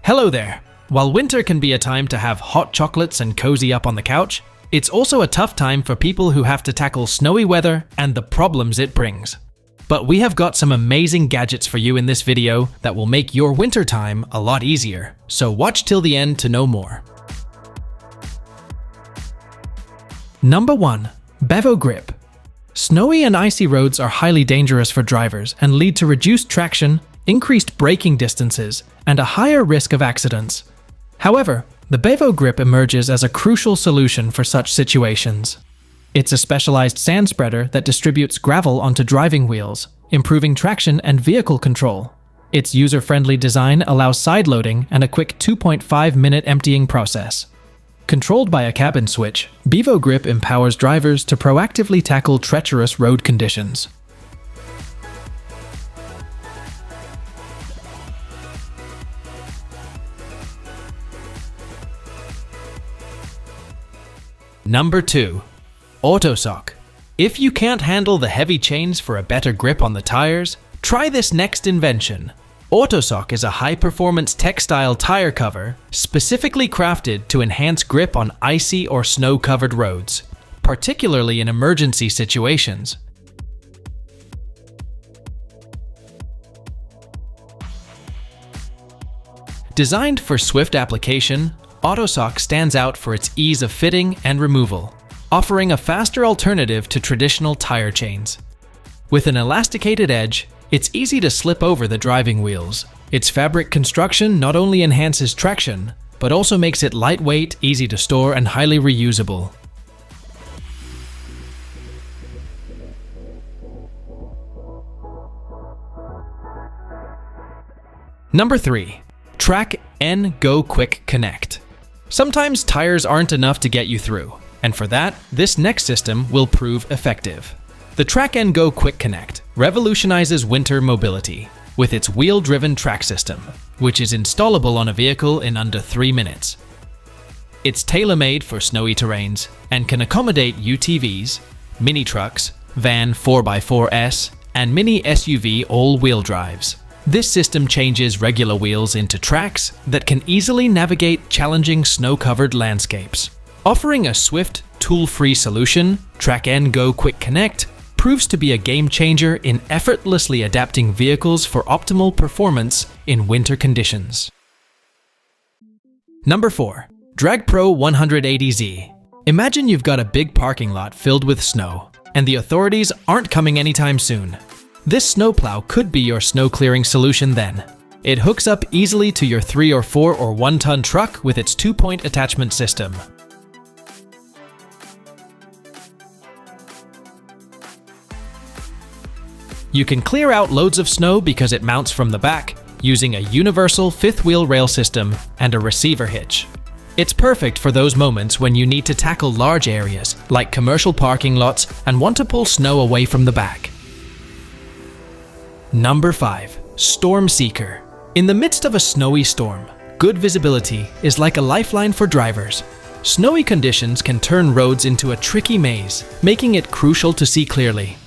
Hello there! While winter can be a time to have hot chocolates and cozy up on the couch, it's also a tough time for people who have to tackle snowy weather and the problems it brings. But we have got some amazing gadgets for you in this video that will make your winter time a lot easier, so watch till the end to know more. Number 1. BevoGrip. Snowy and icy roads are highly dangerous for drivers and lead to reduced traction, increased braking distances, and a higher risk of accidents. However, the BevoGrip emerges as a crucial solution for such situations. It's a specialized sand spreader that distributes gravel onto driving wheels, improving traction and vehicle control. Its user-friendly design allows side-loading and a quick 2.5-minute emptying process. Controlled by a cabin switch, BevoGrip empowers drivers to proactively tackle treacherous road conditions. Number 2. AutoSock. If you can't handle the heavy chains for a better grip on the tires, try this next invention. AutoSock is a high-performance textile tire cover specifically crafted to enhance grip on icy or snow-covered roads, particularly in emergency situations. Designed for swift application, AutoSock stands out for its ease of fitting and removal, offering a faster alternative to traditional tire chains. With an elasticated edge, it's easy to slip over the driving wheels. Its fabric construction not only enhances traction, but also makes it lightweight, easy to store, and highly reusable. Number 3. Track N Go Quick Connect. Sometimes tires aren't enough to get you through, and for that, this next system will prove effective. The Track N Go Quick Connect revolutionizes winter mobility with its wheel-driven track system, which is installable on a vehicle in under 3 minutes. It's tailor-made for snowy terrains and can accommodate UTVs, mini trucks, van 4x4S, and mini SUV all-wheel drives. This system changes regular wheels into tracks that can easily navigate challenging snow-covered landscapes. Offering a swift, tool-free solution, Track N Go Quick Connect proves to be a game-changer in effortlessly adapting vehicles for optimal performance in winter conditions. Number 4. DragPro 180Z. Imagine you've got a big parking lot filled with snow, and the authorities aren't coming anytime soon. This snowplow could be your snow clearing solution then. It hooks up easily to your 3 or 4 or 1-ton truck with its 2-point attachment system. You can clear out loads of snow because it mounts from the back, using a universal 5th-wheel rail system and a receiver hitch. It's perfect for those moments when you need to tackle large areas, like commercial parking lots, and want to pull snow away from the back. Number 5. Stormseeker. In the midst of a snowy storm, good visibility is like a lifeline for drivers. Snowy conditions can turn roads into a tricky maze, making it crucial to see clearly.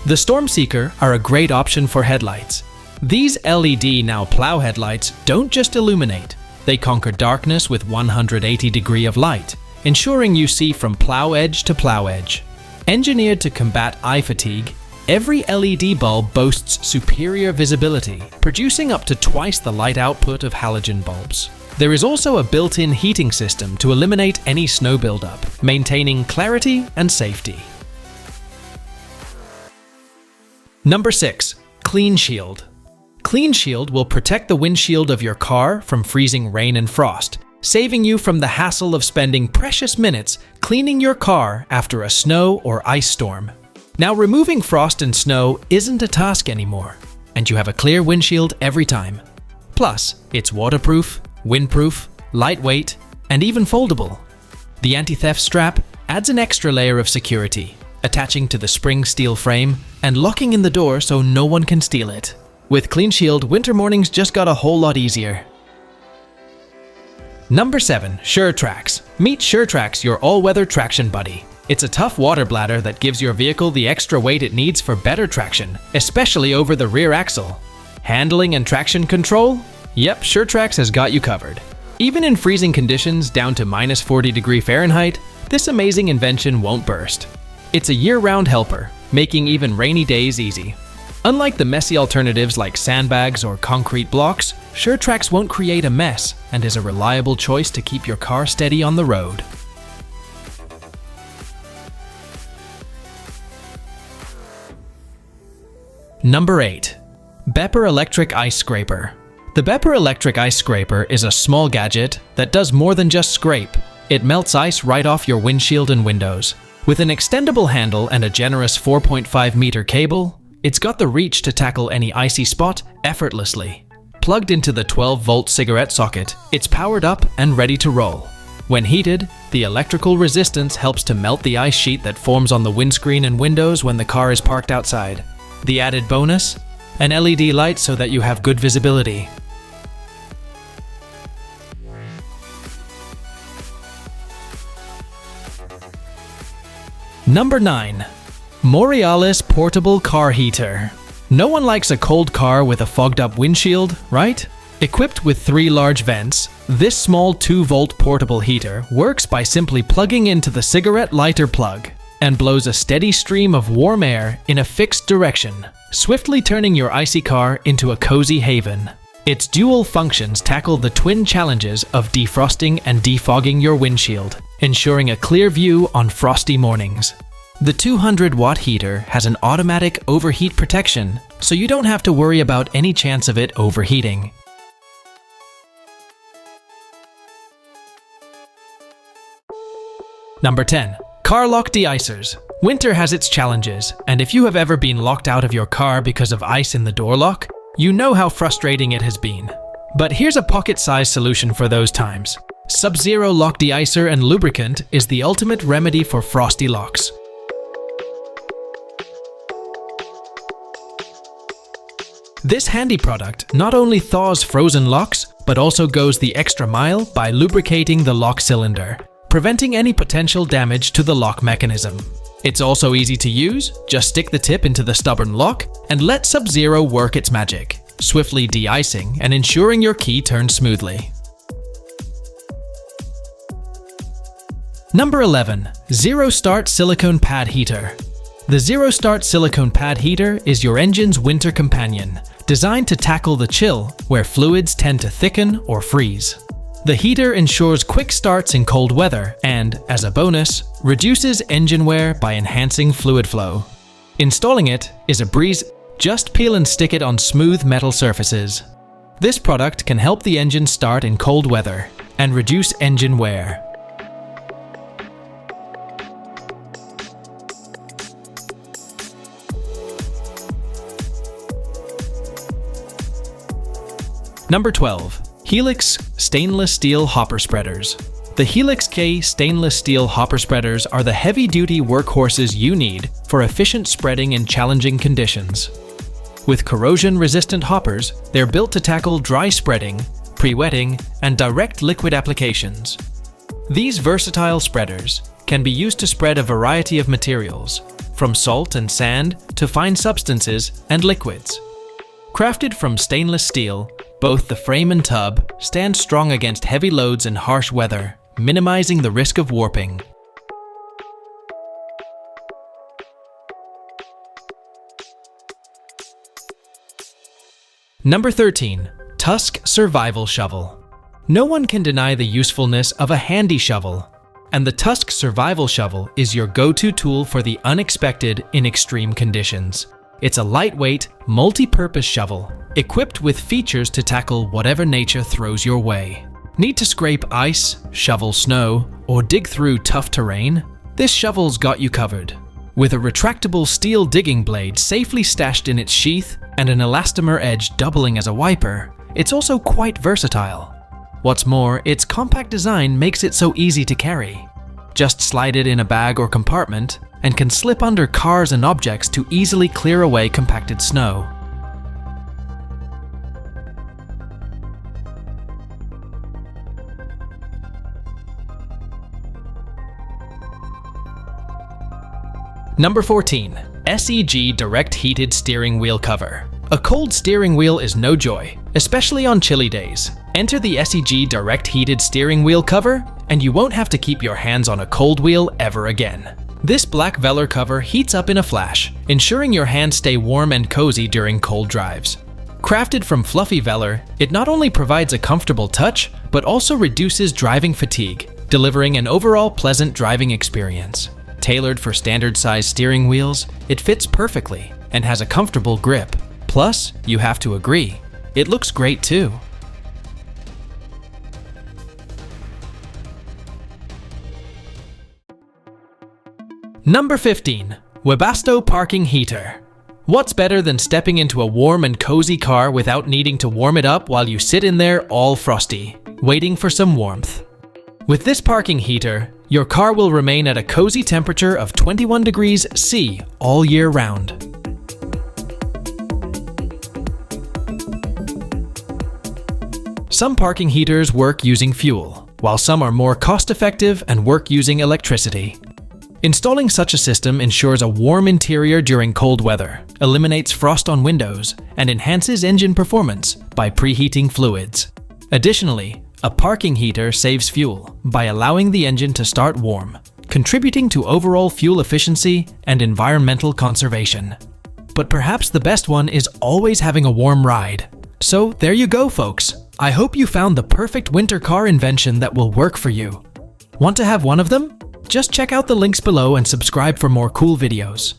The Stormseeker are a great option for headlights. These LED now plow headlights don't just illuminate, they conquer darkness with 180 degrees of light, ensuring you see from plow edge to plow edge. Engineered to combat eye fatigue, every LED bulb boasts superior visibility, producing up to twice the light output of halogen bulbs. There is also a built-in heating system to eliminate any snow buildup, maintaining clarity and safety. Number 6. Clean Shield. Clean Shield will protect the windshield of your car from freezing rain and frost, saving you from the hassle of spending precious minutes cleaning your car after a snow or ice storm. Now, removing frost and snow isn't a task anymore, and you have a clear windshield every time. Plus, it's waterproof, windproof, lightweight, and even foldable. The anti-theft strap adds an extra layer of security, attaching to the spring steel frame and locking in the door so no one can steal it. With Clean Shield, winter mornings just got a whole lot easier. Number 7. ShTracks. Meet ShTracks, your all-weather traction buddy. It's a tough water bladder that gives your vehicle the extra weight it needs for better traction, especially over the rear axle. Handling and traction control? Yep, ShTracks has got you covered. Even in freezing conditions down to -40°F, this amazing invention won't burst. It's a year-round helper, making even rainy days easy. Unlike the messy alternatives like sandbags or concrete blocks, ShTracks won't create a mess and is a reliable choice to keep your car steady on the road. Number 8. Bepper Electric Ice Scraper. The Bepper Electric Ice Scraper is a small gadget that does more than just scrape. It melts ice right off your windshield and windows. With an extendable handle and a generous 4.5-meter cable, it's got the reach to tackle any icy spot effortlessly. Plugged into the 12-volt cigarette socket, it's powered up and ready to roll. When heated, the electrical resistance helps to melt the ice sheet that forms on the windscreen and windows when the car is parked outside. The added bonus? An LED light so that you have good visibility. Number 9. Moralis Portable Car Heater. No one likes a cold car with a fogged-up windshield, right? Equipped with 3 large vents, this small 2-volt portable heater works by simply plugging into the cigarette lighter plug and blows a steady stream of warm air in a fixed direction, swiftly turning your icy car into a cozy haven. Its dual functions tackle the twin challenges of defrosting and defogging your windshield, ensuring a clear view on frosty mornings. The 200-watt heater has an automatic overheat protection, so you don't have to worry about any chance of it overheating. Number 10. Car lock de-icers. Winter has its challenges, and if you have ever been locked out of your car because of ice in the door lock, you know how frustrating it has been. But here's a pocket-sized solution for those times. Sub-Zero Lock De-icer and Lubricant is the ultimate remedy for frosty locks. This handy product not only thaws frozen locks, but also goes the extra mile by lubricating the lock cylinder, preventing any potential damage to the lock mechanism. It's also easy to use. Just stick the tip into the stubborn lock and let Sub-Zero work its magic, swiftly de-icing and ensuring your key turns smoothly. Number 11. Zero Start Silicone Pad Heater. The Zero Start Silicone Pad Heater is your engine's winter companion, designed to tackle the chill where fluids tend to thicken or freeze. The heater ensures quick starts in cold weather and, as a bonus, reduces engine wear by enhancing fluid flow. Installing it is a breeze. Just peel and stick it on smooth metal surfaces. This product can help the engine start in cold weather and reduce engine wear. Number 12. Helix Stainless Steel Hopper Spreaders. The Helix K stainless steel hopper spreaders are the heavy-duty workhorses you need for efficient spreading in challenging conditions. With corrosion-resistant hoppers, they're built to tackle dry spreading, pre-wetting, and direct liquid applications. These versatile spreaders can be used to spread a variety of materials, from salt and sand to fine substances and liquids. Crafted from stainless steel, both the frame and tub stand strong against heavy loads and harsh weather, minimizing the risk of warping. Number 13. Tusk Survival Shovel. No one can deny the usefulness of a handy shovel, and the Tusk Survival Shovel is your go-to tool for the unexpected in extreme conditions. It's a lightweight, multi-purpose shovel, equipped with features to tackle whatever nature throws your way. Need to scrape ice, shovel snow, or dig through tough terrain? This shovel's got you covered. With a retractable steel digging blade safely stashed in its sheath and an elastomer edge doubling as a wiper, it's also quite versatile. What's more, its compact design makes it so easy to carry. Just slide it in a bag or compartment, and can slip under cars and objects to easily clear away compacted snow. Number 14. SEG Direct Heated Steering Wheel Cover. A cold steering wheel is no joy, especially on chilly days. Enter the SEG Direct Heated Steering Wheel cover, and you won't have to keep your hands on a cold wheel ever again. This black velour cover heats up in a flash, ensuring your hands stay warm and cozy during cold drives. Crafted from fluffy velour, it not only provides a comfortable touch, but also reduces driving fatigue, delivering an overall pleasant driving experience. Tailored for standard-sized steering wheels, it fits perfectly and has a comfortable grip. Plus, you have to agree, it looks great too. Number 15. Webasto Parking Heater. What's better than stepping into a warm and cozy car without needing to warm it up while you sit in there all frosty, waiting for some warmth? With this parking heater, your car will remain at a cozy temperature of 21 degrees C all year round. Some parking heaters work using fuel, while some are more cost-effective and work using electricity. Installing such a system ensures a warm interior during cold weather, eliminates frost on windows, and enhances engine performance by preheating fluids. Additionally, a parking heater saves fuel by allowing the engine to start warm, contributing to overall fuel efficiency and environmental conservation. But perhaps the best one is always having a warm ride. So there you go, folks. I hope you found the perfect winter car invention that will work for you. Want to have one of them? Just check out the links below and subscribe for more cool videos.